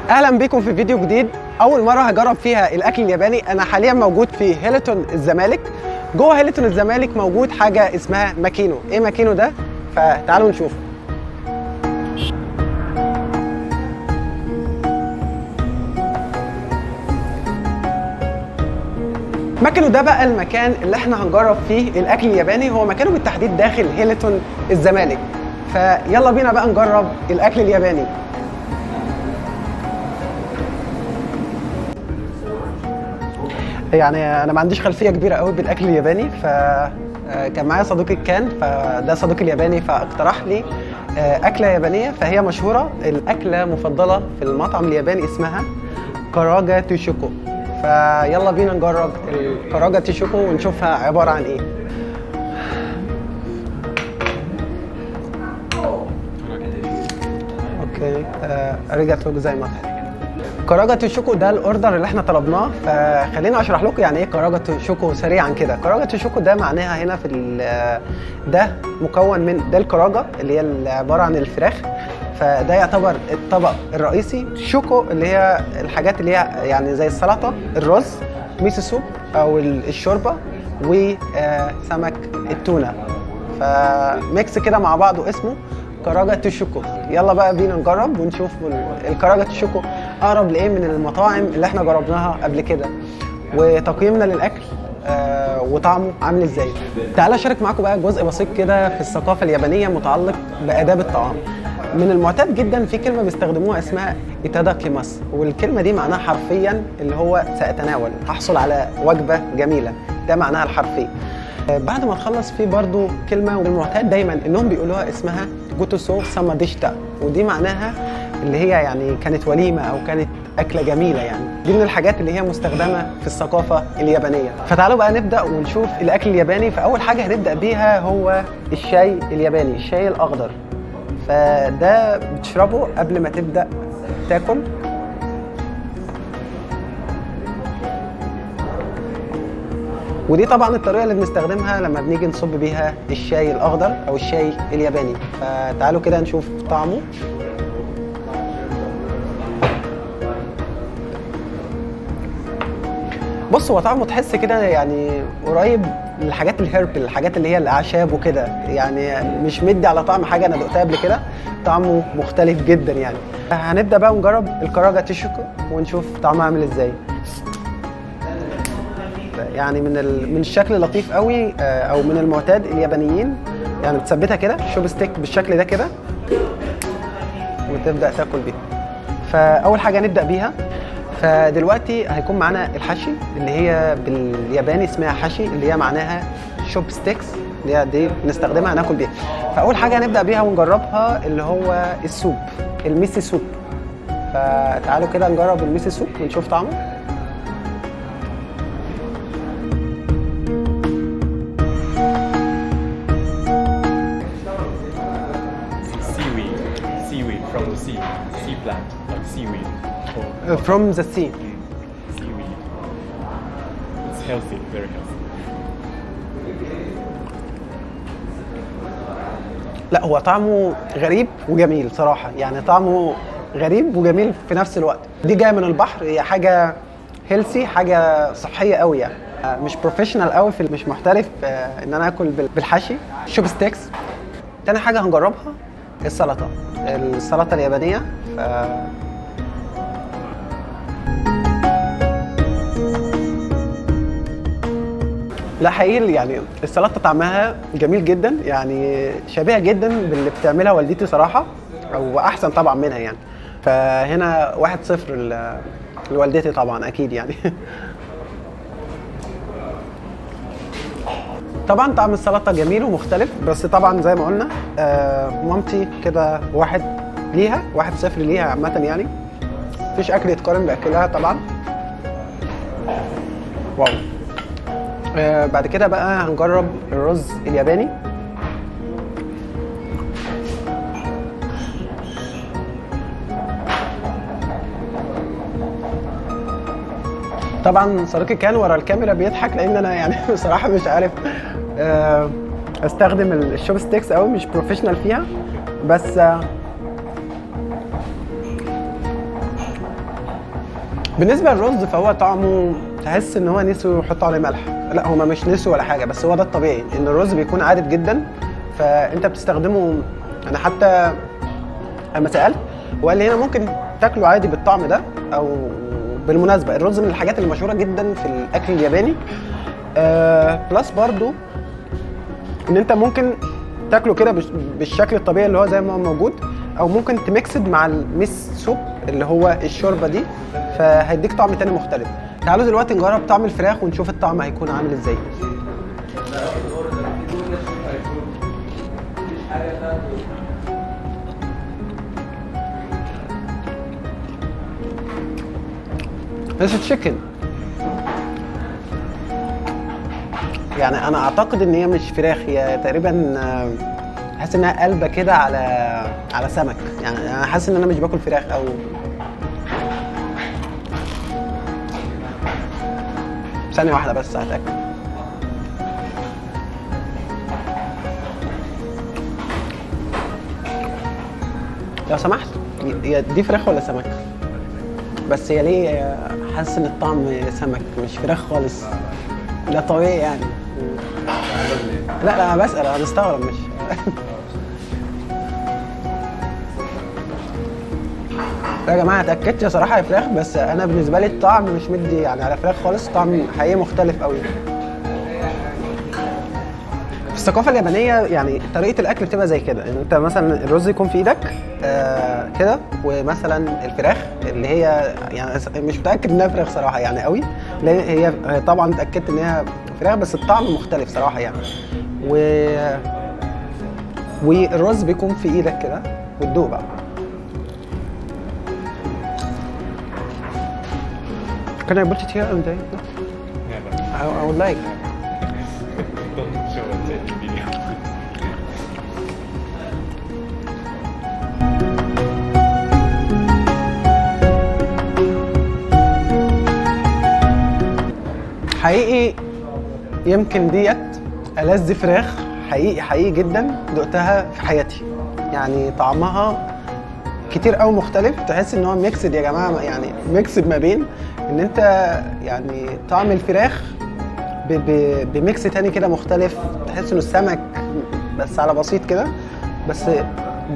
اهلا بكم في فيديو جديد. اول مره هجرب فيها الاكل الياباني. انا حاليا موجود في هيلتون الزمالك. جوه هيلتون الزمالك موجود حاجه اسمها ماكينو. ايه ماكينو ده؟ فتعالوا نشوف. ماكينو ده بقى المكان اللي احنا هنجرب فيه الاكل الياباني. هو مكانه بالتحديد داخل هيلتون الزمالك. فيلا بينا بقى نجرب الاكل الياباني. يعني انا ما عنديش خلفيه كبيره قوي بالاكل الياباني، فكان معايا صديقي فده صديقي الياباني فاقترح لي اكله يابانيه. فهي مشهوره، الاكله مفضله في المطعم الياباني اسمها كاراجا تيشوكو. فيلا بينا نجرب الكاراجا تيشوكو ونشوفها عباره عن ايه. اوكي، اريجاتو جوزايماسو. كاراجا تيشوكو ده الاوردر اللي احنا طلبناه. فخليني اشرح لكم يعني ايه كاراجا تيشوكو سريعا كده. كاراجا تيشوكو ده معناها هنا ده مكون من ده الكاراجا اللي هي عباره عن الفراخ. فده يعتبر الطبق الرئيسي. شوكو اللي هي الحاجات اللي هي يعني زي السلطه، الرز، ميسو سوب او الشوربه، وسمك التونه. فميكس كده مع بعضه اسمه كاراجا تيشوكو. يلا بقى بينا نجرب ونشوف الكاراجا تيشوكو اقرب لايه من المطاعم اللي احنا جربناها قبل كده، وتقييمنا للاكل وطعمه عامل ازاي. تعالى اشارك معاكم بقى جزء بسيط كده في الثقافه اليابانيه متعلق باداب الطعام. من المعتاد جدا في كلمه بيستخدموها اسمها ايتاداكيماس، والكلمه دي معناها حرفيا اللي هو ساتناول، هحصل على وجبه جميله. ده معناها الحرفي. بعد ما نخلص في برضو كلمه والمعتاد دايما انهم بيقولوها اسمها جوتوسو ساماديشتا، ودي معناها اللي هي يعني كانت وليمه او كانت اكله جميله. يعني دي من الحاجات اللي هي مستخدمه في الثقافه اليابانيه. فتعالوا بقى نبدا ونشوف الاكل الياباني. فاول حاجه هنبدا بيها هو الشاي الياباني، الشاي الاخضر. فده بتشربه قبل ما تبدا تاكل. ودي طبعا الطريقه اللي بنستخدمها لما بنيجي نصب بيها الشاي الاخضر او الشاي الياباني. فتعالوا كده نشوف طعمه. بص، هو طعمه تحس كده يعني قريب للحاجات الهيرب، الحاجات اللي هي الاعشاب وكده. يعني مش مدي على طعم حاجه انا دقتها قبل كده. طعمه مختلف جدا يعني. هنبدا بقى نجرب الكاراجا تيشوكو ونشوف طعمها عامل ازاي. يعني من الشكل اللطيف قوي، او من المعتاد اليابانيين. يعني بتثبتها كده شوب ستيك بالشكل ده كده وتبدا تاكل بيها. فاول حاجه نبدا بيها. فدلوقتي هيكون معانا الحشي اللي هي بالياباني اسمها حشي، اللي هي معناها شوب ستيكس، اللي هي دي بنستخدمها ناكل بيها. فاول حاجه هنبدا بيها ونجربها اللي هو السوب، الميسي سوب. فتعالوا كده نجرب الميسي سوب ونشوف طعمه. Seaweed from the sea plant, like seaweed. From the sea. Seaweed. It's healthy, very healthy. لا، هو طعمه غريب وجميل صراحة. يعني طعمه غريب وجميل في نفس الوقت. دي جاية من البحر، هي حاجة هيلثي، حاجة صحية قوي يعني. مش بروفيشنال قوي، مش محترف ان انا اكل بالحشي شوب ستيكس. تاني حاجة هنجربها السلطة اليابانية. لا حقيقي يعني السلطه طعمها جميل جدا، يعني شبيهه جدا باللي بتعملها والدتي صراحه، او احسن طبعا منها يعني. فهنا 1-0 لوالدتي طبعا اكيد يعني. طبعا طعم السلطه جميل ومختلف، بس طبعا زي ما قلنا مامتي كده 1-0 ليها عامه يعني. مفيش اكل يتقارن باكلها طبعا. واو. بعد كده بقى هنجرب الرز الياباني. طبعا صديقي كان ورا الكاميرا بيضحك لان انا يعني بصراحه مش عارف استخدم الشوب ستيكس قوي، مش بروفيشنال فيها. بس بالنسبه للرز فهو طعمه تحس ان هو نسوا يحطوا عليه ملح. لا هما مش نسوا ولا حاجه، بس هو ده الطبيعي ان الرز بيكون عادب جدا، فانت بتستخدمه. انا حتى لما سالت وقال لي هنا ممكن تاكله عادي بالطعم ده. او بالمناسبه الرز من الحاجات اللي مشهوره جدا في الاكل الياباني. بلس برضو ان انت ممكن تاكله كده بالشكل الطبيعي اللي هو زي ما هو موجود، او ممكن تميكسد مع الميس سوب اللي هو الشوربه دي، فهيديك طعم تاني مختلف. تعالوا دلوقتي نجرب طعم الفراخ ونشوف الطعم هيكون عامل ازاي. بس تشيكن يعني انا اعتقد ان هي مش فراخ، هي تقريبا حاسس انها قلبه كده على سمك. يعني انا حاسس ان انا مش باكل فراخ. او ثانيه واحده بس هتاكد. لو سمحت، هي دي فراخ ولا سمك؟ بس هي ليه حاسس ان الطعم سمك مش فراخ خالص؟ ده طبيعي يعني. لا بسأل، انا مستغرب مش يا جماعه اتاكدت صراحه هي فراخ، بس انا بالنسبه لي الطعم مش مدي يعني على فراخ خالص، طعم حقيقي مختلف قوي. في الثقافه اليابانيه يعني طريقه الاكل بتبقى زي كده، ان انت مثلا الرز يكون في ايدك كده، ومثلا الفراخ اللي هي يعني مش متاكد انها فراخ صراحه يعني قوي، لان هي طبعا اتاكدت ان هي فراخ بس الطعم مختلف صراحه يعني. والرز بيكون في ايدك كده وتدوق بقى. Can I put it here and there? Never. I would like. Don't show it in the video. حقيقي يمكن ديت ألذ فراخ حقيقي جدا دقتها في حياتي. يعني طعمها كتير قوي مختلف، تحس ان هو ميكسد يا جماعه، يعني ميكسد ما بين ان انت يعني طعم الفراخ بميكس تاني كده مختلف، تحس انه السمك بس على بسيط كده. بس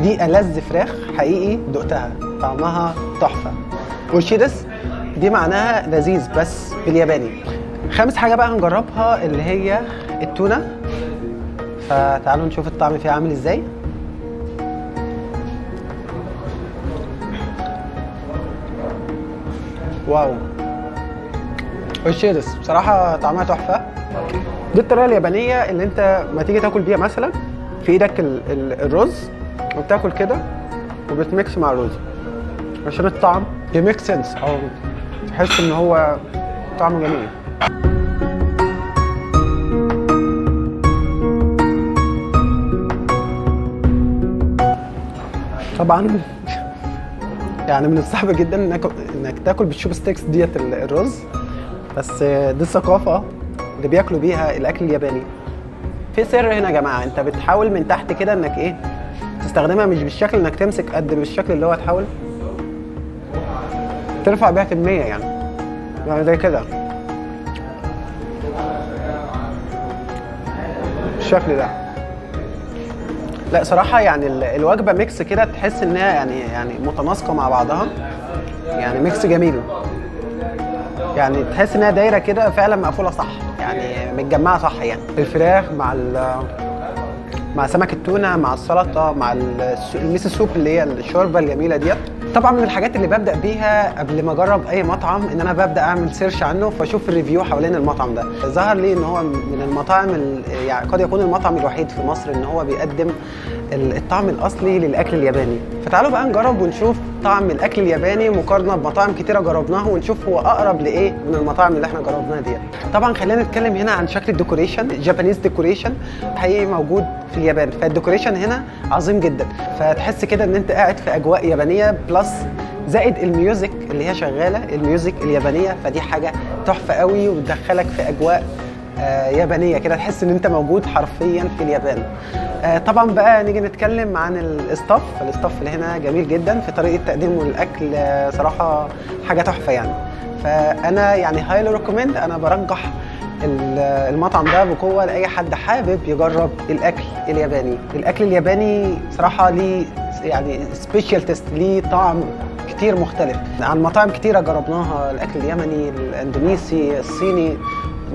دي ألذ فراخ حقيقي دقتها، طعمها تحفه. والشيرس دي معناها لذيذ بس بالياباني. خامس حاجه بقى هنجربها اللي هي التونه، فتعالوا نشوف الطعم فيها عامل ازاي. واو، والشيرس بصراحه طعمها تحفه. دي الطريقه اليابانيه اللي انت ما تيجي تاكل بيها مثلا في ايدك الرز وبتاكل كده وبتميكس مع الرز عشان الطعم يميك سنس، او تحس ان هو طعمه جميل. طبعا يعني من الصعب جدا انك تاكل بالشوب ستيكس ديت الرز، بس دي الثقافه اللي بياكلوا بيها الاكل الياباني. في سر هنا يا جماعه، انت بتحاول من تحت كده انك ايه تستخدمها، مش بالشكل انك تمسك قد بالشكل اللي هو تحاول ترفع بيها كميه يعني زي كده بالشكل ده. لا صراحه يعني الوجبه ميكس كده، تحس انها يعني متناسقه مع بعضها، يعني ميكس جميل. يعني تحس انها دايره كده فعلا مقفوله صح، يعني متجمعه صح. يعني الفراخ مع سمك التونه مع السلطه مع الميس سوب اللي هي الشوربه الجميله ديت. طبعا من الحاجات اللي ببدا بيها قبل ما اجرب اي مطعم ان انا ببدا اعمل سيرش عنه، فاشوف الريفيو حوالين المطعم ده. ظهر لي ان هو من المطاعم يعني قد يكون المطعم الوحيد في مصر ان هو بيقدم الطعم الاصلي للاكل الياباني. فتعالوا بقى نجرب ونشوف طعم الاكل الياباني مقارنه بمطاعم كتيره جربناها، ونشوف هو اقرب لايه من المطاعم اللي احنا جربناها ديت. طبعا خلينا نتكلم هنا عن شكل الديكوريشن. جابانيز ديكوريشن حقيقي موجود في اليابان، فالديكوريشن هنا عظيم جدا، فتحس كده ان انت قاعد في اجواء يابانيه، بلس زائد الميوزك اللي هي شغاله، الميوزك اليابانيه، فدي حاجه تحفه قوي وبتدخلك في اجواء يابانيه كده، تحس ان انت موجود حرفيا في اليابان. طبعا بقى نيجي نتكلم عن الاستاف اللي هنا جميل جدا في طريقه تقديمه للاكل، صراحه حاجه تحفه يعني. فانا يعني هايلي ريكومند، انا برجح المطعم ده بقوه لاي حد حابب يجرب الاكل الياباني. الاكل الياباني صراحه ليه يعني سبيشال تيست، ليه طعم كتير مختلف عن مطاعم كتيره جربناها. الاكل اليمني، الاندونيسي، الصيني،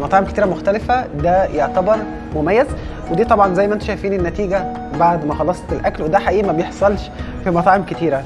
مطاعم كتيره مختلفه، ده يعتبر مميز. ودي طبعا زي ما انتم شايفين النتيجه بعد ما خلصت الاكل، وده حقيقي ما بيحصلش في مطاعم كتيره.